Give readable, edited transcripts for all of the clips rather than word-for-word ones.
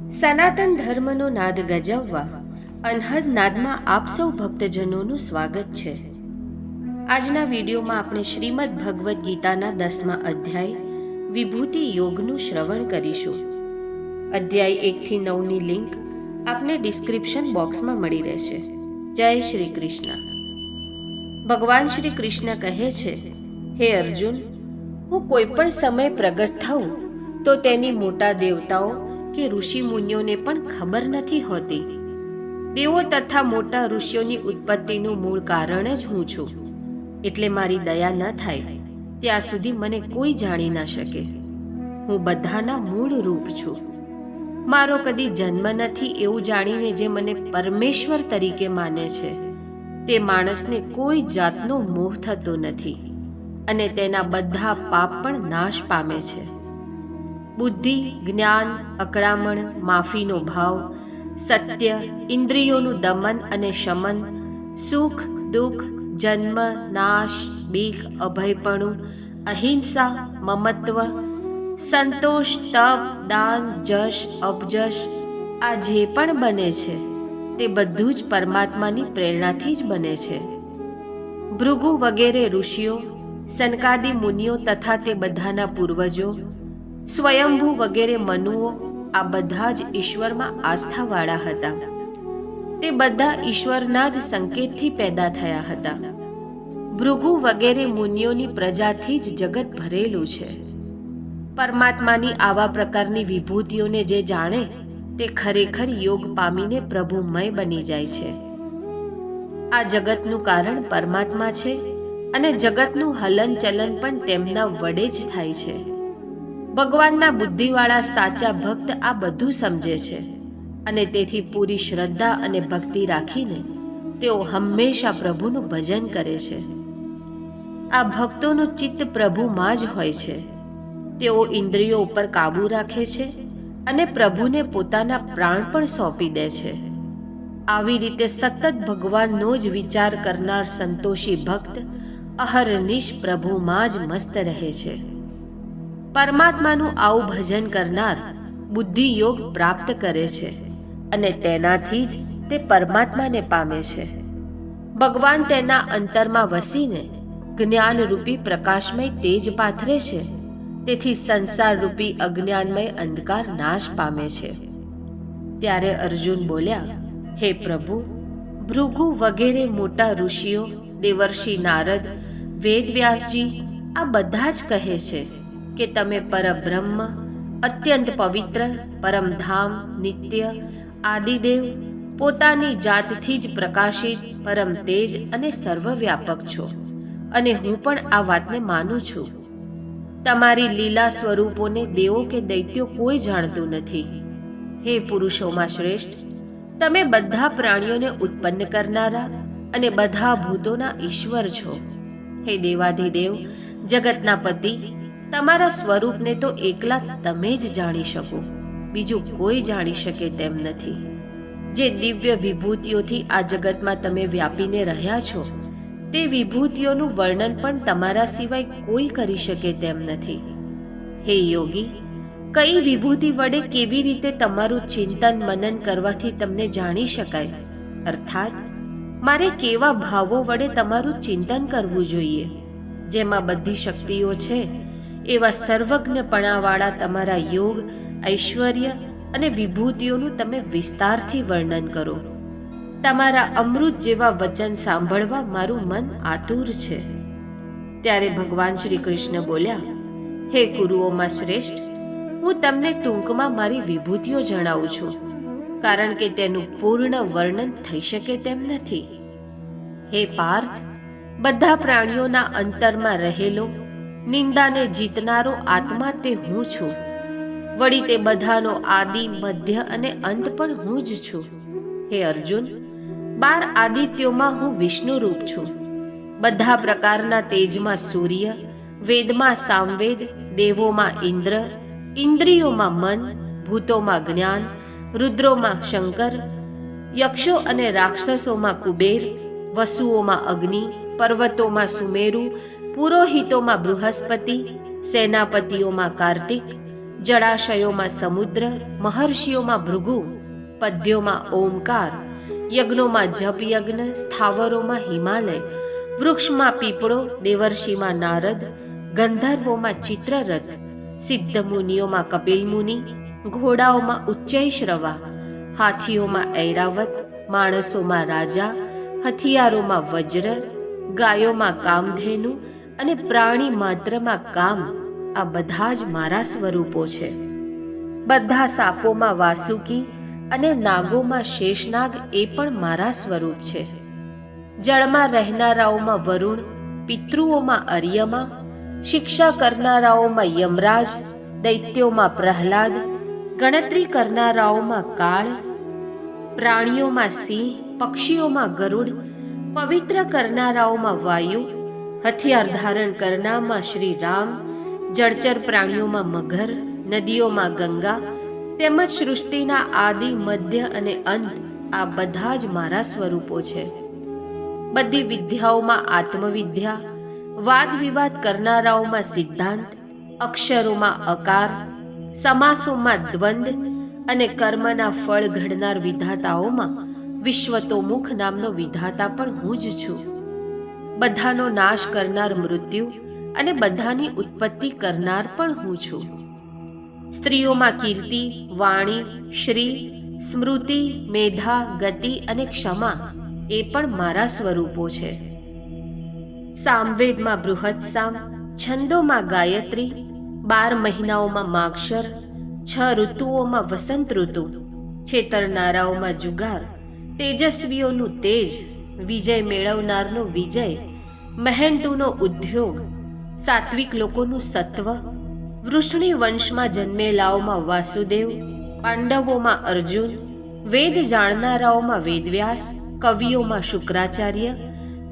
સનાતન ધર્મનો નાદ ગજવવા અનહદ નાદમાં આપ સૌ ભક્તજનોનું સ્વાગત છે. આજના વિડીયોમાં આપણે શ્રીમદ ભગવદ્ ગીતાના 10મા અધ્યાય વિભૂતિ યોગનું શ્રવણ કરીશું. અધ્યાય 1 થી 9ની લિંક આપને ડિસ્ક્રિપ્શન બોક્સમાં મળી રહેશે. જય શ્રી કૃષ્ણ. ભગવાન શ્રી કૃષ્ણ કહે છે, હે અર્જુન, હું કોઈ પણ સમય પ્રગટ થાઉં તો તેની મોટા દેવતાઓ કે ઋષિ મુનિઓને પણ ખબર નથી હોતી. દેવો તથા મોટા ઋષિઓની ઉત્પત્તિનું મૂળ કારણ જ હું છું. એટલે મારી દયા ન થાય ત્યાં સુધી મને કોઈ જાણી ના શકે. હું બધાના મૂળ રૂપ છું. મારો કદી જન્મ નથી એવું જાણીને જે મને પરમેશ્વર તરીકે માને છે તે માણસને કોઈ જાતનો મોહ થતો નથી અને તેના બધા પાપ પણ નાશ પામે છે. બુદ્ધિ, જ્ઞાન, અકળામણ, માફીનો ભાવ, સત્ય, ઇન્દ્રિયોનું દમન અને શમન, સુખ, દુઃખ, જન્મ, નાશ, બીક, અભયપણું, અહિંસા, મમત્વ, સંતોષ, તપ, દાન, જશ, અપજશ, આ જે પણ બને છે તે બધું જ પરમાત્માની પ્રેરણાથી જ બને છે. ભૃગુ વગેરે ઋષિઓ, સનકાદિ મુનિઓ તથા તે બધાના પૂર્વજો, સ્વયંભૂ વગેરે મનુઓ, આ બધા જ ઈશ્વરમાં આસ્થાવાળા હતા. તે બધા ઈશ્વરના જ સંકેતથી પેદા થયા હતા. ભૃગુ વગેરે મુનિઓની પ્રજાથી જ જગત ભરેલું છે. પરમાત્માની આવા પ્રકારની વિભૂતિઓને જે જાણે તે ખરેખર યોગ પામીને પ્રભુમય બની જાય છે. આ જગતનું કારણ પરમાત્મા છે અને જગતનું હલન ચલન પણ તેમના વડે જ થાય છે. ભગવાનના બુદ્ધિવાળા સાચા ભક્ત આ બધું સમજે છે અને તેથી પૂરી શ્રદ્ધા અને ભક્તિ રાખીને તેઓ હંમેશા પ્રભુનું ભજન કરે છે. આ ભક્તોનું ચિત્ત પ્રભુમાં જ હોય છે. તેઓ ઇન્દ્રિયો ઉપર કાબૂ રાખે છે અને પ્રભુને પોતાના પ્રાણ પણ સોંપી દે છે. આવી રીતે સતત ભગવાનનો જ વિચાર કરનાર સંતોષી ભક્ત અહર્નિશ પ્રભુમાં જ મસ્ત રહે છે. પરમાત્માનું આવું ભજન કરનાર બુદ્ધિ યોગ પ્રાપ્ત કરે છે અને તેનાથી જ તે પરમાત્માને પામે છે. ભગવાન તેના અંતરમાં વસીને જ્ઞાનરૂપી પ્રકાશમય તેજ પાથરે છે. તેથી સંસારરૂપી અજ્ઞાનમય અંધકાર નાશ પામે છે. ત્યારે અર્જુન બોલ્યા, હે પ્રભુ, ભૃગુ વગેરે મોટા ઋષિઓ, દેવર્ષિ નારદ, વેદવ્યાસજી આ બધા જ કહે છે કે તમે પરબ્રહ્મ, અત્યંત પવિત્ર, પરમધામ, નિત્ય, આદિદેવ, પોતાની જાતથી જ પ્રકાશિત, પરમ તેજ અને સર્વવ્યાપક છો અને હું પણ આ વાતને માનું છું. તમારી લીલા સ્વરૂપોને દેવો કે દૈત્યો કોઈ જાણતું નથી. હે પુરુષોમાં શ્રેષ્ઠ, તમે બધા પ્રાણીઓને ઉત્પન્ન કરનારા અને બધા ભૂતોના ઈશ્વર છો. હે દેવાધિદેવ, જગતના પતિ, તમારા સ્વરૂપને તો એકલા તમે જ જાણી શકો, બીજું કોઈ જાણી શકે તેમ નથી. જે દિવ્ય વિભૂતિઓથી આ જગતમાં તમે વ્યાપીને રહ્યા છો તે વિભૂતિઓનું વર્ણન પણ તમારા સિવાય કોઈ કરી શકે તેમ નથી. હે યોગી, કઈ વિભૂતિ વડે કેવી રીતે તમારું ચિંતન મનન કરવાથી તમને જાણી શકાય, અર્થાત મારે કેવા ભાવો વડે તમારું ચિંતન કરવું જોઈએ. જેમાં બધી શક્તિઓ છે એવા સર્વજ્ઞપણાવાળા તમારા યોગ, ઐશ્વર્ય અને વિભૂતિઓનું તમે વિસ્તારથી વર્ણન કરો. તમારા અમૃત જેવા વચન સાંભળવા મારું મન આતુર છે. ત્યારે ભગવાન શ્રી કૃષ્ણ બોલ્યા, હે ગુરુઓમાં શ્રેષ્ઠ, હું તમને ટૂંકમાં મારી વિભૂતિઓ જણાવું છું, કારણ કે તેનું પૂર્ણ વર્ણન થઈ શકે તેમ નથી. હે પાર્થ, બધા પ્રાણીઓના અંતરમાં રહેલો નિંદાને જીતનારો આત્મા તે હું છું. વળી તે બધાનો આદિ, મધ્ય અને અંત પણ હું જ છું. હે અર્જુન, 12 આદિત્યોમાં હું વિષ્ણુ રૂપ છું. બધા પ્રકારના તેજમાં સૂર્ય, વેદમાં સામવેદ, દેવોમાં ઇન્દ્ર, ઇન્દ્રિયોમાં મન, ભૂતોમાં જ્ઞાન, રુદ્રોમાં શંકર, યક્ષો અને રાક્ષસોમાં કુબેર, વસુઓમાં અગ્નિ, પર્વતોમાં સુમેરુ, પુરોહિતોમાં બૃહસ્પતિ, સેનાપતિઓમાં કાર્તિક, જળાશયોમાં સમુદ્ર, મહર્ષિઓમાં ભૃગુ, પદ્યોમાં ઓમકાર, યજ્ઞોમાં જપ યજ્ઞ, સ્થાવરોમાં હિમાલય, વૃક્ષમાં પીપળો, દેવર્ષિમાં નારદ, ગંધર્વોમાં ચિત્રરથ, સિદ્ધ મુનિઓમાં કપિલ મુનિ, ઘોડાઓમાં ઉચ્ચૈશ્રવા, હાથીઓમાં ઐરાવત, માણસોમાં રાજા, હથિયારોમાં વજ્ર, ગાયોમાં કામધેનુ અને પ્રાણી માત્રમાં કામ, આ બધા જ મારા સ્વરૂપો છે. બધા સાપોમાં વાસુકી અને નાગોમાં શેષનાગ એ પણ મારા સ્વરૂપ છે. જળમાં રહેનારાઓમાં વરુણ, પિતૃઓમાં અર્યમા, શિક્ષા કરનારાઓમાં યમરાજ, દૈત્યોમાં પ્રહલાદ, ગણતરી કરનારાઓમાં કાળ, પ્રાણીઓમાં સિંહ, પક્ષીઓમાં ગરુડ, પવિત્ર કરનારાઓમાં વાયુ, હથિયાર ધારણ કરનારમાં શ્રી રામ, જળચર પ્રાણીઓમાં મગર, નદીઓમાં ગંગા, તેમજ સૃષ્ટિના આદિ, મધ્ય અને અંત, આ બધા જ મારા સ્વરૂપો છે. બધી વિદ્યાઓમાં આત્મવિદ્યા, વાદ વિવાદ કરનારાઓમાં સિદ્ધાંત, અક્ષરોમાં અકાર, સમાસોમાં દ્વંદ અને કર્મના ફળ ઘડનાર વિધાતાઓમાં વિશ્વતોમુખ નામનો વિધાતા પણ હું જ છું. બધાનો નાશ કરનાર મૃત્યુ અને બધાની ઉત્પત્તિ કરનાર પણ હું છું. સ્ત્રીઓમાં કીર્તિ, વાણી, શ્રી, સ્મૃતિ, મેધા, ગતિ અને ક્ષમા એ પણ મારા સ્વરૂપો છે. સામવેદમાં બૃહત્સામ, છંદોમાં ગાયત્રી, 12 મહિનાઓમાં માગશર, 6 ઋતુઓમાં વસંત ઋતુ, છેતરનારાઓમાં જુગાર, તેજસ્વીઓનું તેજ, વિજય મેળવનારનો વિજય, મહેનતુનો ઉદ્યોગ, સાત્વિક લોકોનું સત્વ, વૃષ્ણિ વંશમાં જન્મેલાઓમાં વાસુદેવ, પાંડવોમાં અર્જુન, વેદ જાણનારાઓમાં વેદવ્યાસ, કવિઓમાં શુક્રાચાર્ય,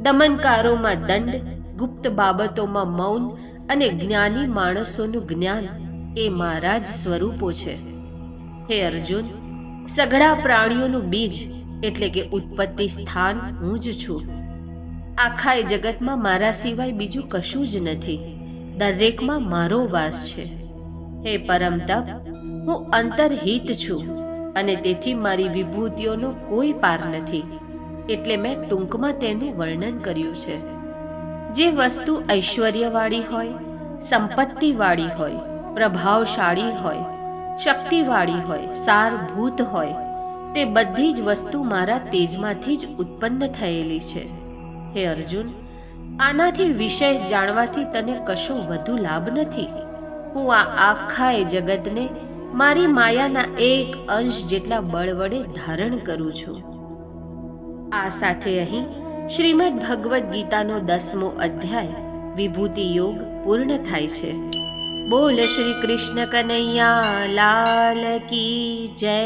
દમનકારોમાં દંડ, ગુપ્ત બાબતોમાં મૌન અને જ્ઞાની માણસોનું જ્ઞાન એ મારા જ સ્વરૂપો છે. હે અર્જુન, સઘળા પ્રાણીઓનું બીજ એટલે કે ઉત્પત્તિ સ્થાન હું જ છું. આખા જગતમાં મારા સિવાય બીજું કશું જ નથી. દરેકમાં મારો વાસ છે. હે પરમ તપ, હું અંતર્હિત છું અને તેથી મારી વિભૂતિઓનો કોઈ પાર નથી. એટલે મેં ટૂંકમાં તેનું વર્ણન કર્યું છે. જે વસ્તુ ઐશ્વર્યવાળી હોય, સંપત્તિવાળી હોય, પ્રભાવશાળી હોય, શક્તિવાળી હોય, સારભૂત હોય, તે બધી જ વસ્તુ મારા તેજમાંથી જ ઉત્પન્ન થયેલી છે. હે અર્જુન, આનાથી વિશેષ જાણવાથી તને કશો વધુ લાભ નથી. હું આ આખા જગતને મારી માયાના એક અંશ જેટલા બળ વડે ધારણ કરું છું. આ સાથે અહીં શ્રીમદ ભગવદ્ ગીતાનો 10મો અધ્યાય વિભૂતિ યોગ પૂર્ણ થાય છે. બોલ શ્રી કૃષ્ણ કનૈયા લાલ કી જય.